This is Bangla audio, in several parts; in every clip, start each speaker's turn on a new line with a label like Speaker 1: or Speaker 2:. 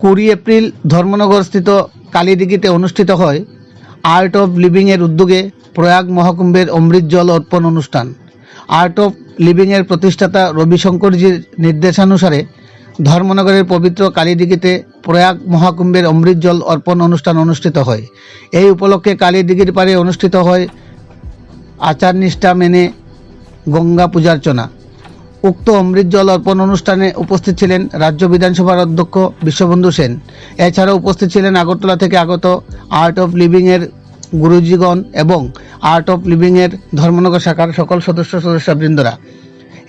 Speaker 1: 20 এপ্রিল ধর্মনগরস্থিত কালীদিঘিতে অনুষ্ঠিত হয় আর্ট অফ লিভিংয়ের উদ্যোগে প্রয়াগ মহাকুম্ভের অমৃত জল অর্পণ অনুষ্ঠান। আর্ট অফ লিভিংয়ের প্রতিষ্ঠাতা রবিশঙ্করজির নির্দেশানুসারে ধর্মনগরের পবিত্র কালীদিঘিতে প্রয়াগ মহাকুম্ভের অমৃত জল অর্পণ অনুষ্ঠান অনুষ্ঠিত হয়। এই উপলক্ষে কালীদিঘির পাড়ে অনুষ্ঠিত হয় আচার নিষ্ঠা মেনে গঙ্গা পূজার্চনা। উক্ত অমৃত জল অর্পণ অনুষ্ঠানে উপস্থিত ছিলেন রাজ্য বিধানসভার অধ্যক্ষ বিশ্ববন্ধু সেন। এছাড়াও উপস্থিত ছিলেন আগরতলা থেকে আগত আর্ট অফ লিভিংয়ের গুরুজিগণ এবং আর্ট অফ লিভিংয়ের ধর্মনগর শাখার সকল সদস্যবৃন্দরা।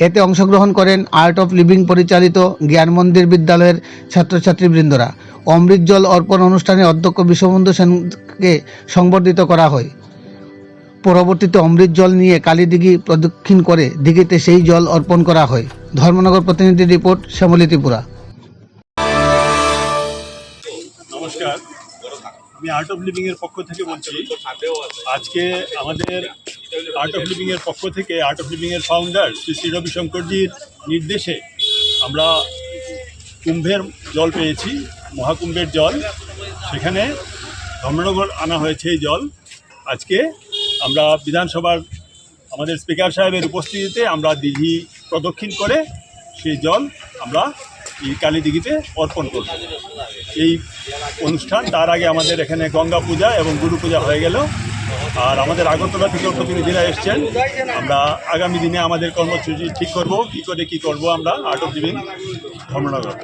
Speaker 1: এতে অংশগ্রহণ করেন আর্ট অফ লিভিং পরিচালিত জ্ঞান মন্দির বিদ্যালয়ের ছাত্রছাত্রীবৃন্দরা। অমৃত জল অর্পণ অনুষ্ঠানে অধ্যক্ষ বিশ্ববন্ধু সেনকে সংবর্ধিত করা হয়। পরবর্তীতে অমৃত জল নিয়ে কালীদিঘি প্রদক্ষিণ করে দিঘিতে সেই জল অর্পণ করা হয়। ধর্মনগর প্রতিনিধি রিপোর্ট, শ্যামলী ত্রিপুরা।
Speaker 2: নমস্কার, আমি আর্ট অফ লিভিংয়ের পক্ষ থেকে বলছি। আজকে আমাদের আর্ট অফ লিভিংয়ের পক্ষ থেকে আর্ট অফ লিভিংয়ের ফাউন্ডার শ্রী শ্রী রবিশঙ্করজির নির্দেশে আমরা কুম্ভের জল পেয়েছি, মহাকুম্ভের জল। সেখানে ধর্মনগর আনা হয়েছে এই জল। আজকে আমরা বিধানসভার আমাদের স্পিকার সাহেবের উপস্থিতিতে আমরা দিঘি প্রদক্ষিণ করে সেই জল আমরা এই কালীদিঘিতে অর্পণ করব। এই অনুষ্ঠান তার আগে আমাদের এখানে গঙ্গা পূজা এবং গুরু পূজা হয়ে গেল। আর আমাদের আগরতলা থেকেও প্রতিনিধিরা এসছেন। আমরা আগামী দিনে আমাদের কর্মসূচি ঠিক করব, কী করব আমরা আর্ট অফ লিভিং ধর্মনগর।